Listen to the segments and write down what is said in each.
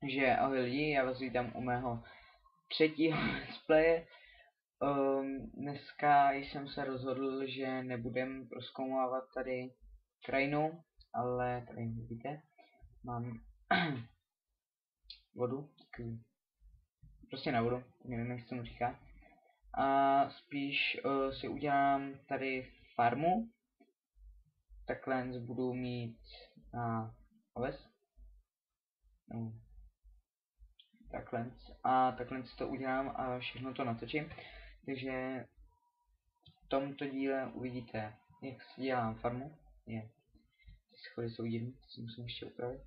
Takže ahoj lidi, já vás vítám u mého třetího displaye. Dneska jsem se rozhodl, že nebudem prozkoumávat tady krajinu, ale tady vidíte, mám vodu, prostě na vodu, nevím jak se tomu říká. A spíš si udělám tady farmu, takhle budu mít na oves. No. Takhle si to udělám a všechno to natočím. Takže v tomto díle uvidíte, jak si dělám farmu. Ty schody jsou divný, to si musím ještě upravit.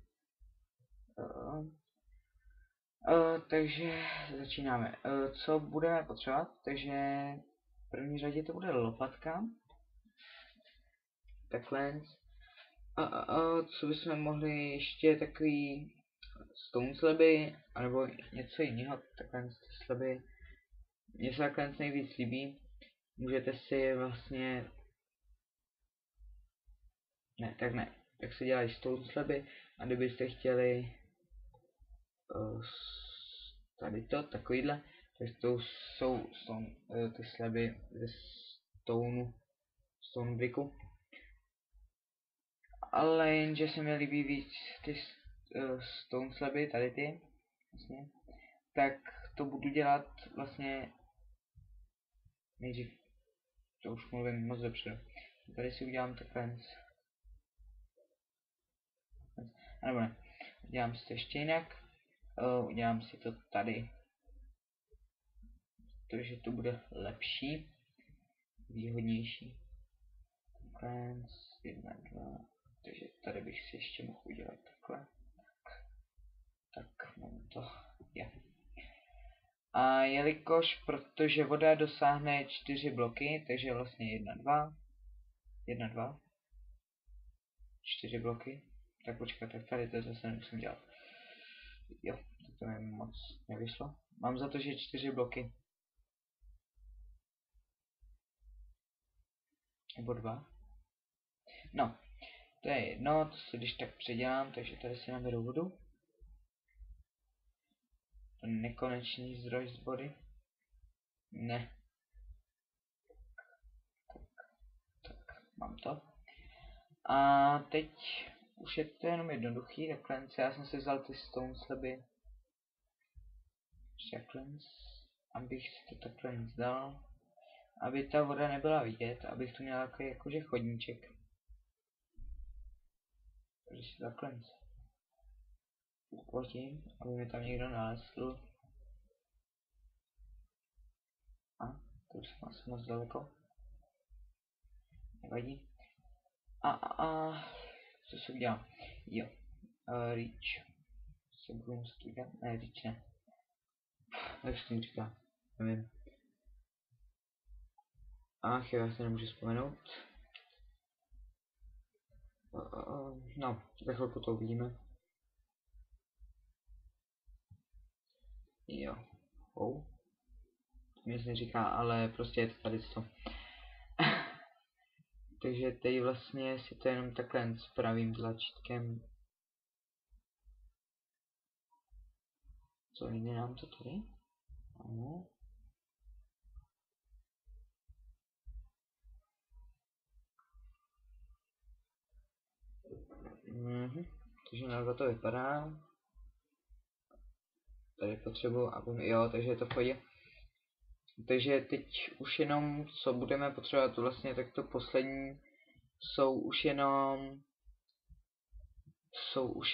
Takže začínáme. Co budeme potřebovat? Takže v první řadě to bude lopatka. Takhle. Co bychom mohli ještě takový stone slaby, anebo něco jiného, takhle slaby. Mně se takhle nejvíc líbí. Můžete si vlastně... Ne, tak se dělají stone slaby a kdybyste chtěli tady to, takovýhle, tak to jsou ty slaby ze stone bricku. Ale jenže se mi líbí víc ty stone slaby, tady ty, vlastně, tak to budu dělat vlastně nejdřív, to už mluvím moc dopředu. Tady si udělám takhle, nebo ne, udělám si to ještě jinak, udělám si to tady, protože to bude lepší, výhodnější. Takhle, 1, 2, takže tady bych si ještě mohl udělat takhle. Tak, mám to, je. A jelikož, protože voda dosáhne 4 bloky, takže vlastně 1, 2, 1, 2, 4 bloky. Tak počkat, tak tady to zase nemusím dělat. Jo, to mi moc nevyšlo. Mám za to, že 4 bloky. Nebo 2. No, to je jedno, to si když tak předělám, takže tady si naberu vodu. Ten nekonečný zdroj z vody. Ne. Tak, mám to. A teď už je to jenom jednoduchý, takhle, já jsem si vzal ty stone slaby. Takhle, abych si to takhle dal, aby ta voda nebyla vidět, abych tu měl takový jakože chodníček. Takže si takhle uklotím, aby mi tam někdo nalezl. A to už jsem asi moc daleko. Nevadí. Co se udělám? Jo. Reach. Se budu muset udělat? Ne, reach ne. Jak se tím říká? Nevím. Ach jo, já se nemůžu vzpomenout. No, za chvilku to uvidíme. Jo. To mi se neříká, ale prostě je to tady to. Takže teď vlastně si to jenom takhle spravím tlačítkem. Co, jde nám to tady? Ano. Takže na to vypadá. Tady potřebuji, aby jo, takže je to v pohodě. Takže teď už jenom, co budeme potřebovat vlastně, tak to poslední jsou už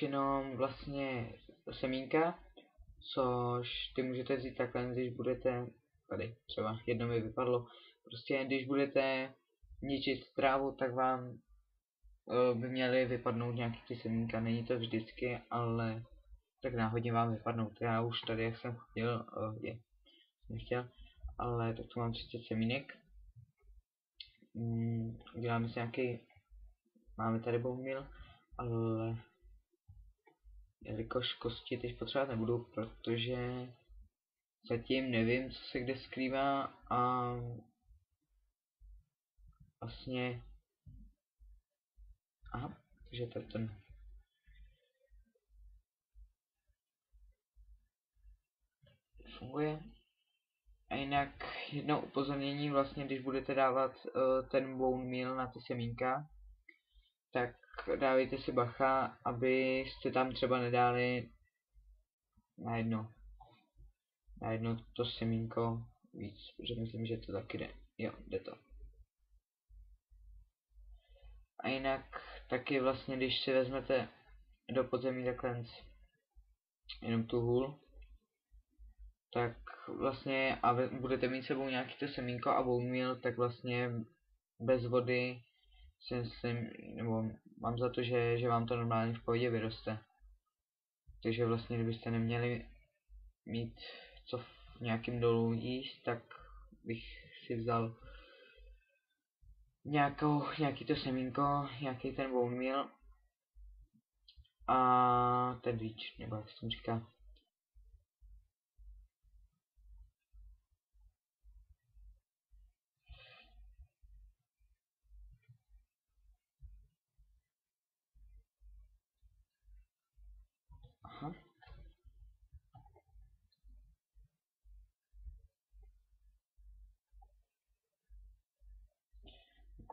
jenom vlastně semínka, což ty můžete vzít takhle, když budete, tady třeba jedno mi vypadlo, prostě když budete ničit trávu, tak vám by měly vypadnout nějaký ty semínka, není to vždycky, ale tak náhodně vám vypadnou. Já už tady, jak jsem chtěl, nechtěl, ale tak tu mám 30 semínek. Uděláme si nějaký, máme tady bohumil, ale jelikož kosti teď potřebovat nebudu, protože zatím nevím, co se kde skrývá a vlastně, aha, takže to je ten. funguje. A jinak jedno upozornění, vlastně když budete dávat ten bone meal na ty semínka, tak dávejte si bacha, abyste tam třeba nedali na jedno to semínko víc, protože myslím, že to taky jde. Jo, jde to. A jinak taky vlastně, když si vezmete do podzemí takhle jenom tu hůl, tak vlastně a budete mít sebou nějaký to semínko a bone meal, tak vlastně bez vody si myslím, nebo mám za to, že vám to normálně v pohodě vyroste. Takže vlastně kdybyste neměli mít co v nějakým dolu jíst, tak bych si vzal nějaký to semínko, nějaký ten bone meal a ten rýč, nebo jak se tomu říká. Aha.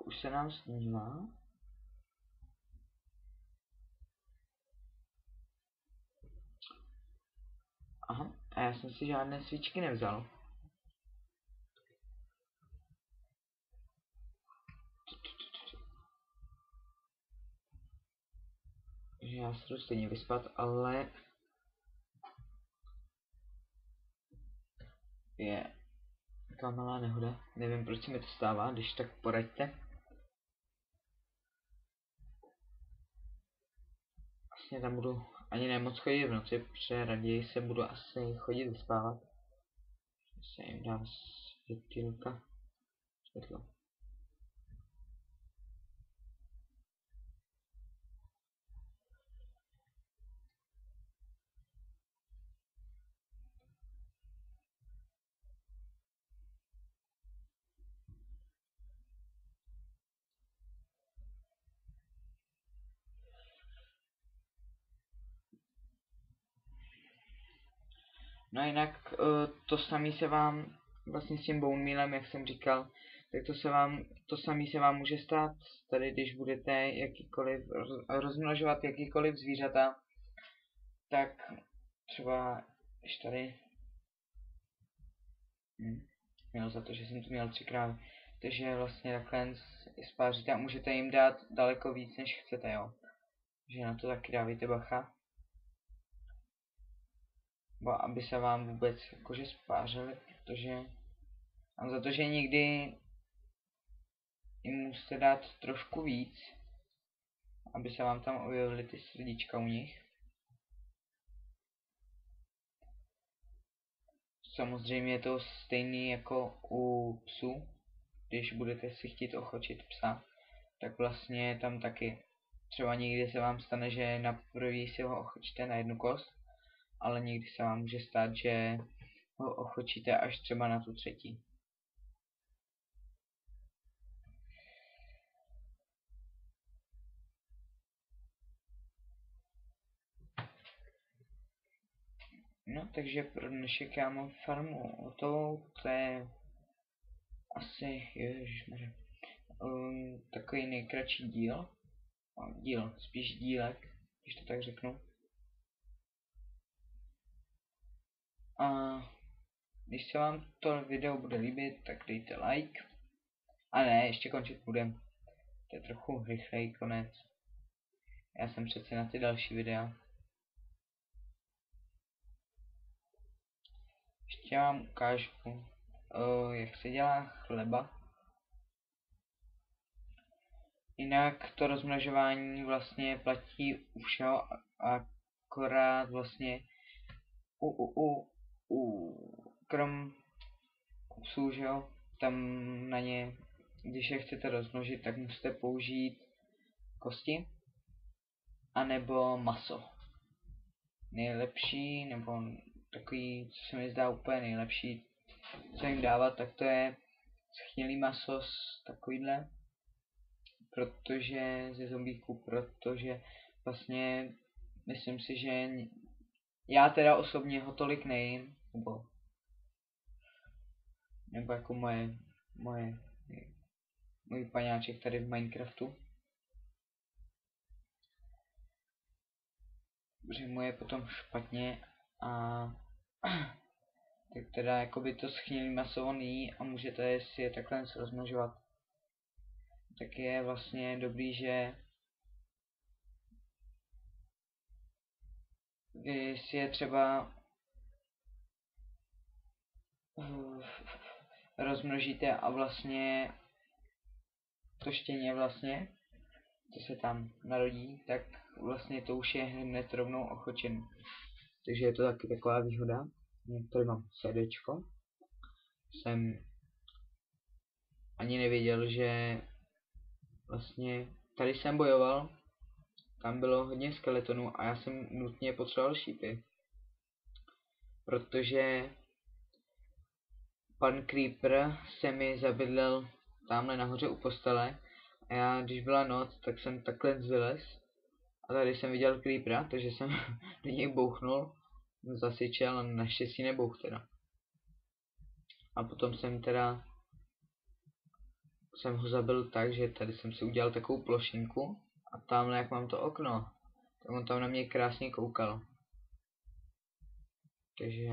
Už se nám snívá. Aha, a já jsem si žádné svíčky nevzal. Takže já se jdu stejně vyspat, ale je taková malá nehoda. Nevím, proč se mi to stává, když tak poraďte. Vlastně tam budu ani nemoc chodit v noci, protože raději se budu asi chodit vyspávat. Se jim dám světlo. No jinak to samý se vám vlastně s tím bone mealem, jak jsem říkal, tak to samý se vám může stát tady, když budete rozmnožovat jakýkoliv zvířata, tak třeba když tady měl za to, že jsem tu měl 3 krávy, takže vlastně takhle spáříte a můžete jim dát daleko víc, než chcete, jo. Takže na to taky dávejte bacha. Aby se vám vůbec jakože spářili, protože mám za to, že někdy jim musíte dát trošku víc, aby se vám tam objevily ty srdíčka u nich. Samozřejmě je to stejný jako u psů, když budete si chtít ochočit psa, tak vlastně tam taky třeba někdy se vám stane, že na první si ho ochočíte na jednu kost, ale někdy se vám může stát, že ho ochočíte až třeba na tu 3. No, takže pro dnešek já mám farmu hotovou, to je asi, ježišmarja, takový nejkratší díl, spíš dílek, když to tak řeknu. A když se vám to video bude líbit, tak dejte like. A ne, ještě končit budem. To je trochu rychlej konec. Já jsem přece na ty další videa. Ještě vám ukážu, jak se dělá chleba. Jinak to rozmnožování vlastně platí u všeho, akorát vlastně krom psů, že jo, tam na ně, když je chcete rozmnožit, tak musíte použít kosti anebo maso. Nejlepší, nebo takový, co se mi zdá úplně nejlepší, co jim dávat, tak to je schnilý maso takovýhle, protože ze zombíků, protože vlastně myslím si, že já teda osobně ho tolik nejím, nebo nebo jako moje, můj paňáček tady v Minecraftu. Protože mu je potom špatně a tak teda jakoby to schnilý maso on jí a můžete si je takhle rozmnožovat. Tak je vlastně dobrý, že vy si je třeba rozmnožíte a vlastně to štěně vlastně, co se tam narodí, tak vlastně to už je hned rovnou ochočený. Takže je to taky taková výhoda. Tady mám CDčko. Jsem ani nevěděl, že vlastně tady jsem bojoval, tam bylo hodně skeletonů a já jsem nutně potřeboval šípy. Protože pan Creeper se mi zabydlel tamhle nahoře u postele a já, když byla noc, tak jsem takhle vylez a tady jsem viděl Creepera, takže jsem do něj bouchnul, zasyčel a naštěstí nebouch teda. A potom jsem ho zabil tak, že tady jsem si udělal takovou plošinku a tamhle jak mám to okno, tak on tam na mě krásně koukal. Takže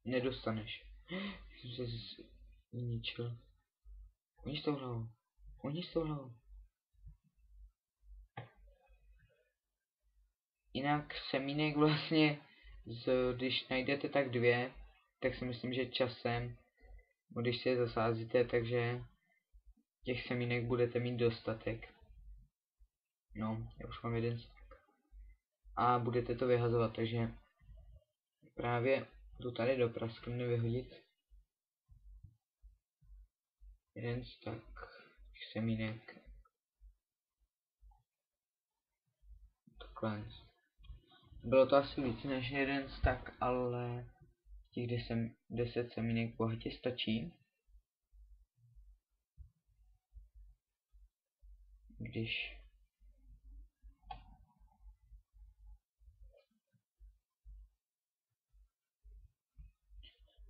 nedostaneš. Jsem se zničil. Oni s tou hlavou. Oni s tou hlavou. Jinak semínek vlastně, když najdete tak 2, tak si myslím, že časem, když si je zasázíte, takže těch semínek budete mít dostatek. No, já už mám jeden stack. A budete to vyhazovat, takže právě to tady do praskliny vyhodit. Jeden stack semínek. Takhle. Bylo to asi víc než jeden stack, ale těch 10 semínek bohatě stačí. Když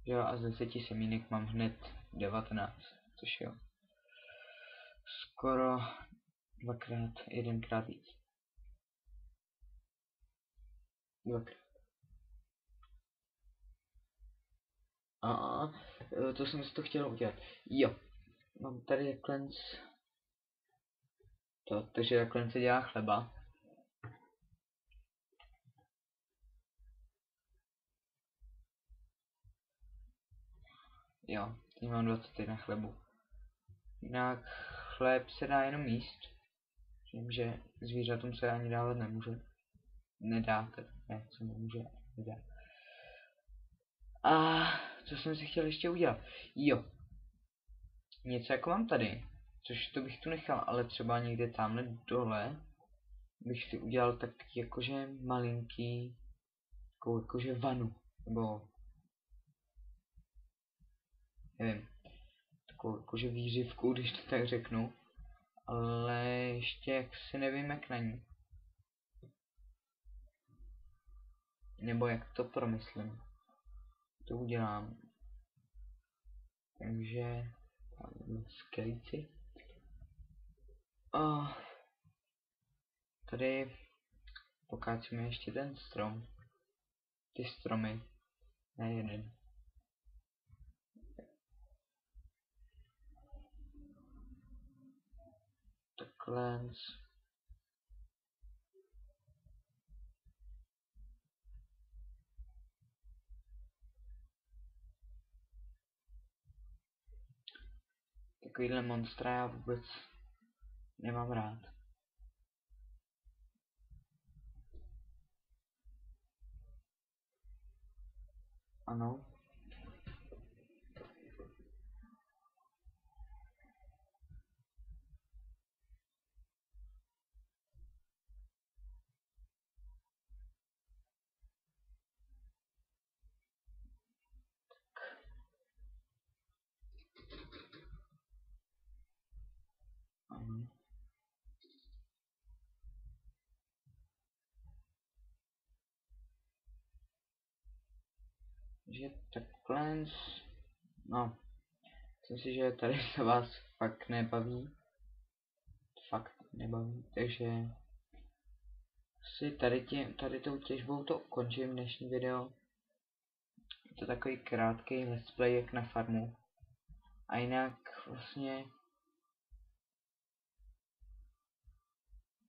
jo, a z 10 semínek mám hned 19, což jo. Skoro jedenkrát víc. Dvakrát. A to jsem si to chtěl udělat. Jo, mám tady takhle to, takže takhle se dělá chleba. Jo, teď mám 21 chlebu. Jinak chléb se dá jenom jíst. Vím, že zvířatům se ani dávat nemůže. Nedáte, ne, co nemůže, nedá. A co jsem si chtěl ještě udělat? Jo. Něco jako mám tady. Což to bych tu nechal, ale třeba někde tamhle dole bych si udělal tak jakože malinký, takovou jakože vanu, nebo nevím, takovou jakože výřivku, když to tak řeknu, ale ještě jak si nevím jak na ní. Nebo jak to promyslím. To udělám. Takže skelíci. Tady pokácíme ještě ten strom. Ty stromy. Ne jeden. Takhle. Takovýhle monstra já vůbec nemám rád. Ano. Ano. Takže takhle, no, myslím si, že tady se vás fakt nebaví. Takže asi tady tou těžbou to ukončím dnešní video. Je to takový krátký let's play jak na farmu. A jinak vlastně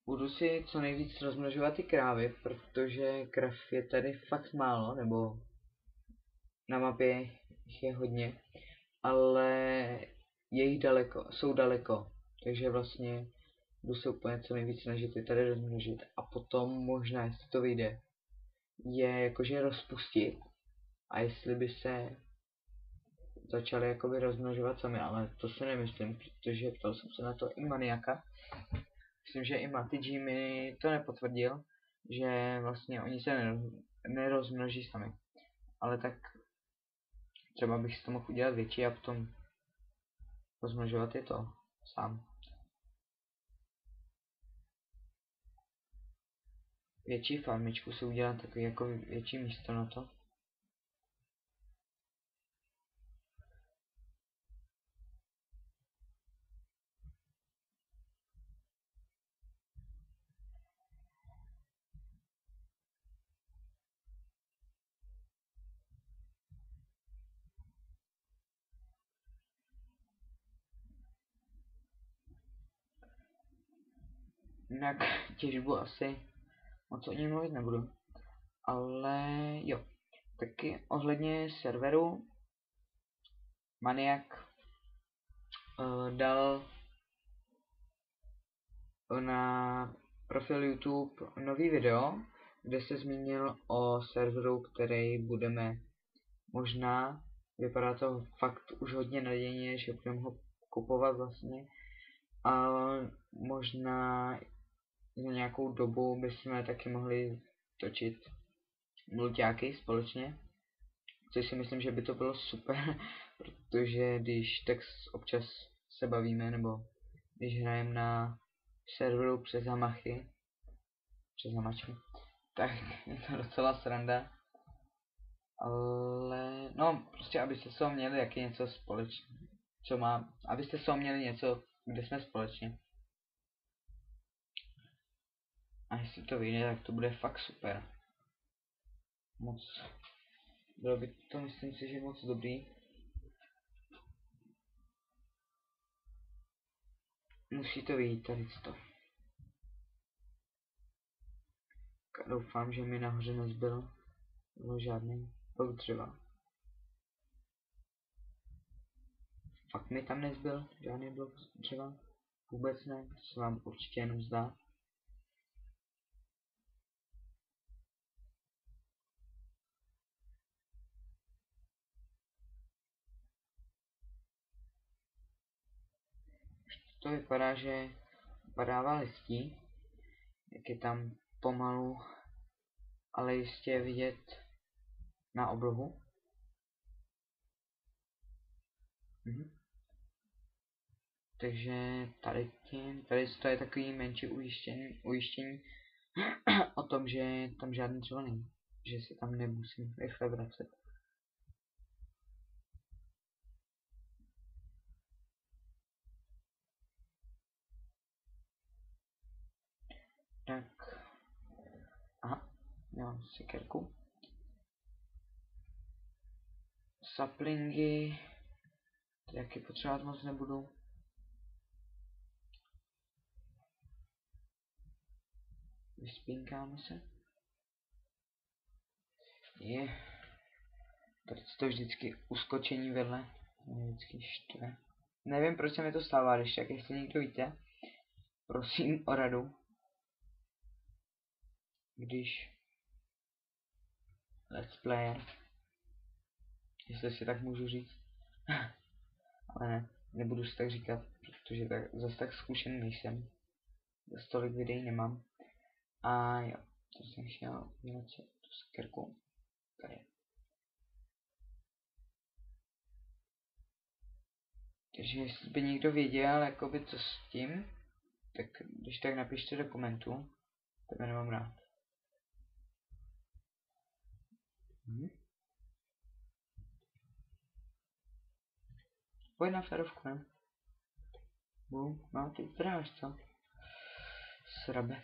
budu si co nejvíc rozmnožovat ty krávy, protože krav je tady fakt málo, nebo na mapě jich je hodně, ale jsou daleko, takže vlastně budu se úplně co nejvíc snažit je tady rozmnožit a potom možná, jestli to vyjde, je jakože rozpustit a jestli by se začaly jakoby rozmnožovat sami, ale to si nemyslím, protože ptal jsem se na to i Maniaka. Myslím, že i Mati mi to nepotvrdil, že vlastně oni se nerozmnoží sami. Ale tak třeba bych si to mohl udělat větší a potom rozmnožovat je to sám. Větší farmičku si udělat takový jako větší místo na to. Jinak těžbu asi moc o ní mluvit nebudu. Ale jo, taky ohledně serveru Maniak dal na profil YouTube nový video, kde se zmínil o serveru, který budeme možná, vypadá to fakt už hodně nadějně, že budeme ho kupovat vlastně, a možná za nějakou dobu bychom taky mohli točit multiáky společně, což si myslím, že by to bylo super, protože když tak občas se bavíme, nebo když hrajeme na serveru přes hamačky, tak je to docela sranda. Ale no, prostě abyste se měli taky něco společně, abyste se měli něco, kde jsme společně. A jestli to vyjde, tak to bude fakt super. Bylo by to, myslím si, že moc dobrý. Musí to vyjít tady to. Doufám, že mi nahoře nezbyl žádný blok dřeva. Fakt mi tam nezbyl žádný blok dřeva? Vůbec ne, to se vám určitě jenom zdá. To vypadá, že padává listí, jak je tam pomalu, ale jistě vidět na oblohu. Takže tady to je takový menší ujištění o tom, že tam žádný dřevo není, že se tam nemusím rychle vracet. Tak, aha, já mám sekerku. Saplingy, taky potřebovat moc nebudu. Vyspínkáme se. Tady to vždycky uskočení vedle. Vždycky štve. Nevím, proč se mi to stává, když tak, jestli někdo víte, prosím o radu. Když let's player, jestli si tak můžu říct. Ale ne, nebudu si tak říkat, protože zase tak zkušený nejsem. Zase tolik videí nemám. A jo, to jsem chtěl udělat tu sekerku. Tady. Takže jestli by někdo věděl, jakoby co s tím, tak když tak napište do komentu, to nemám rád. Pojď na ferovku, ne? No, ty zdráš, co? Srabe.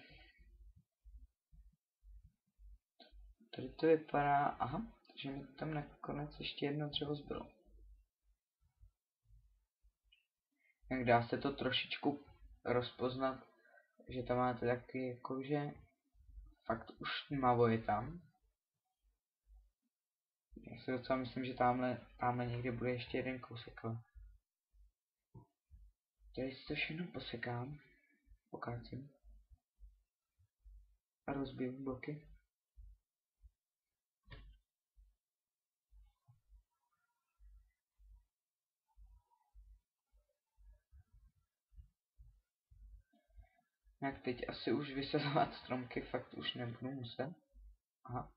Tady to vypadá, aha, že mi tam nakonec ještě jedno dřevo zbylo. Jak dá se to trošičku rozpoznat, že tam máte taky jakože fakt už tmavo je tam. Já si docela myslím, že tamhle někde bude ještě jeden kousek. Tady si to všechno posekám, pokácím a rozbiju bloky. Jak teď asi už vysazovat stromky fakt už nebudu muset. Aha.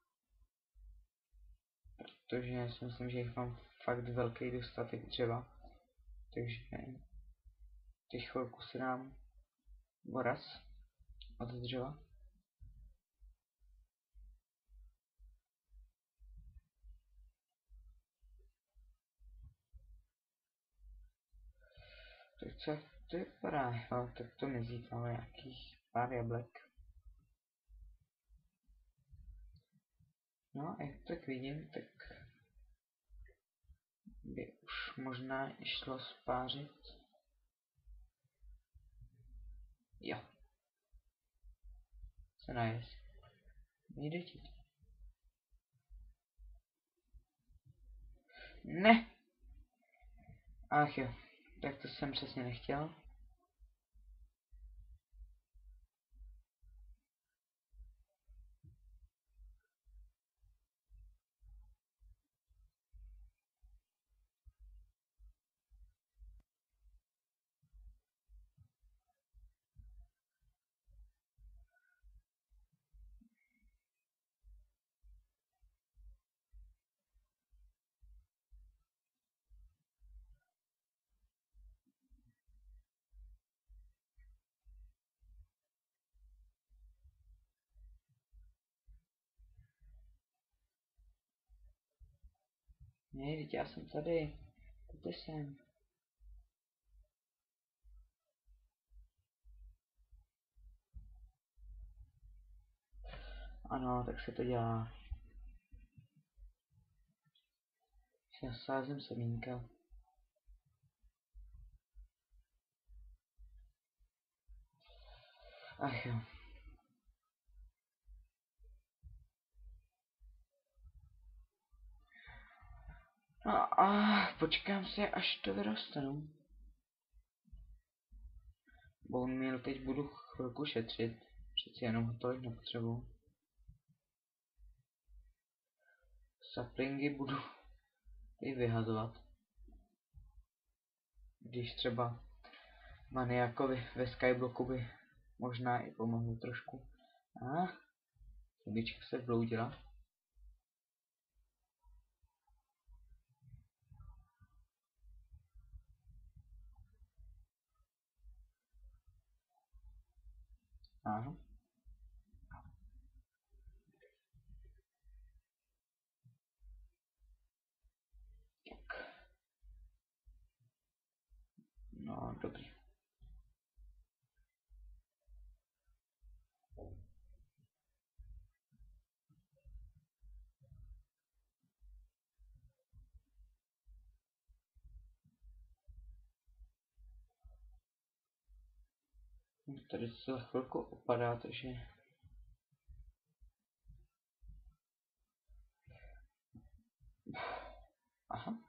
Protože si myslím, že jich mám fakt velký dostatek dřeva. Takže teď chvilku si dám voraz od dřeva. Tak co to vypadá? No, tak to mizí, tam nějakých pár jablek. No, jak tak vidím, tak by už možná i šlo spářit. Jo. Se najez. Jde ti. Ne! Ach jo, tak to jsem přesně nechtěl. Ne, teď já jsem tady. Pojďte sem. Ano, tak se to dělá. Já sázím semínka. Ach jo. No a počkám si, až to vyroste, no. Bone meal teď budu chvilku šetřit. Přeci jenom ho tolik nepotřebuji. Saplingy budu i vyhazovat. Když třeba maniakovi ve Skyblocku by možná i pomohlo trošku. A chybička se vloudila. Aha. Tak. No, dobrý. Tady se za chvilku opadá, takže... Aha.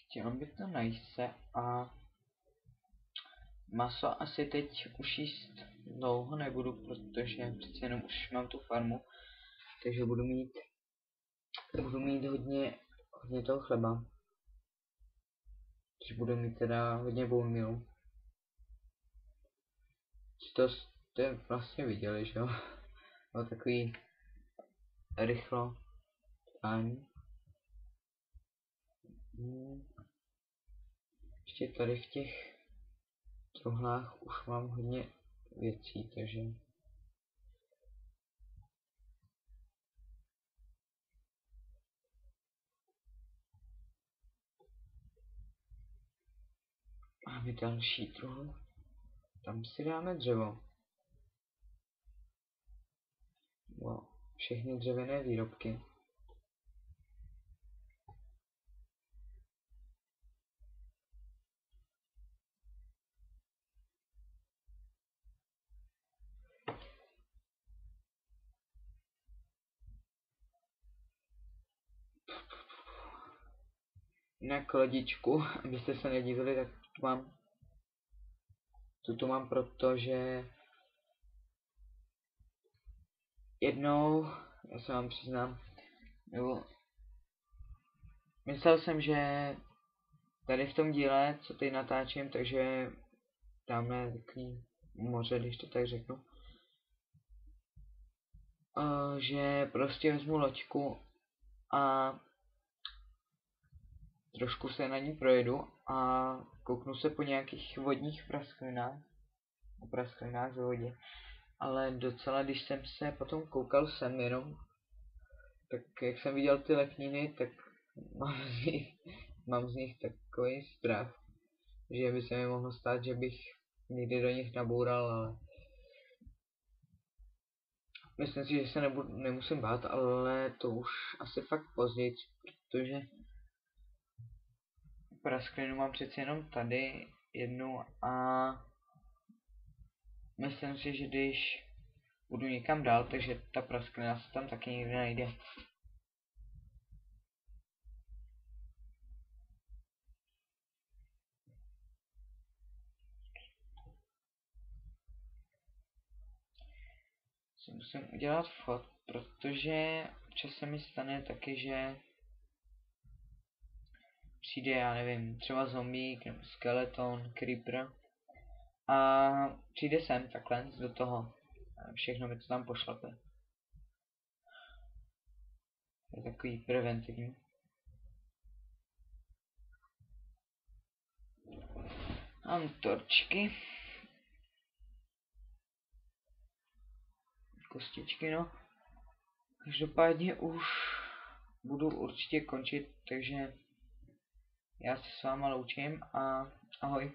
Chtěl bych to najít se a maso asi teď už jíst dlouho nebudu, protože přeci jenom už mám tu farmu, takže budu mít hodně toho chleba. Takže budu mít teda hodně bone meal. To jste vlastně viděli, že jo? No takový rychlo trvání. ještě tady v těch truhlách už mám hodně věcí, takže máme další truhl. Tam si dáme dřevo. No, všechny dřevěné výrobky. Na kladičku, abyste se nedivili, tak tu mám, protože jednou, já se vám přiznám, nebo myslel jsem, že tady v tom díle, co teď natáčím, takže dáme takový moře, když to tak řeknu, že prostě vezmu loďku a trošku se na ní projedu a kouknu se po nějakých vodních prasklinách ve vodě. Ale docela, když jsem se potom koukal sem jenom, tak jak jsem viděl ty lekniny, tak mám z nich takový strach, že by se mi mohlo stát, že bych někdy do nich naboural, ale myslím si, že se nemusím bát, ale to už asi fakt později, protože prasklinu mám přeci jenom tady jednu a myslím si, že když budu někam dál, takže ta prasklina se tam taky nikdy najde. Si musím udělat fot, protože občas se mi stane taky, že přijde, já nevím, třeba zombík nebo skeleton, creeper a přijde sem takhle do toho. Všechno mi to tam pošlape. Je takový preventivní. Mám torčky. Kostičky, no. Každopádně už budu určitě končit, takže já se s váma loučím a ahoj.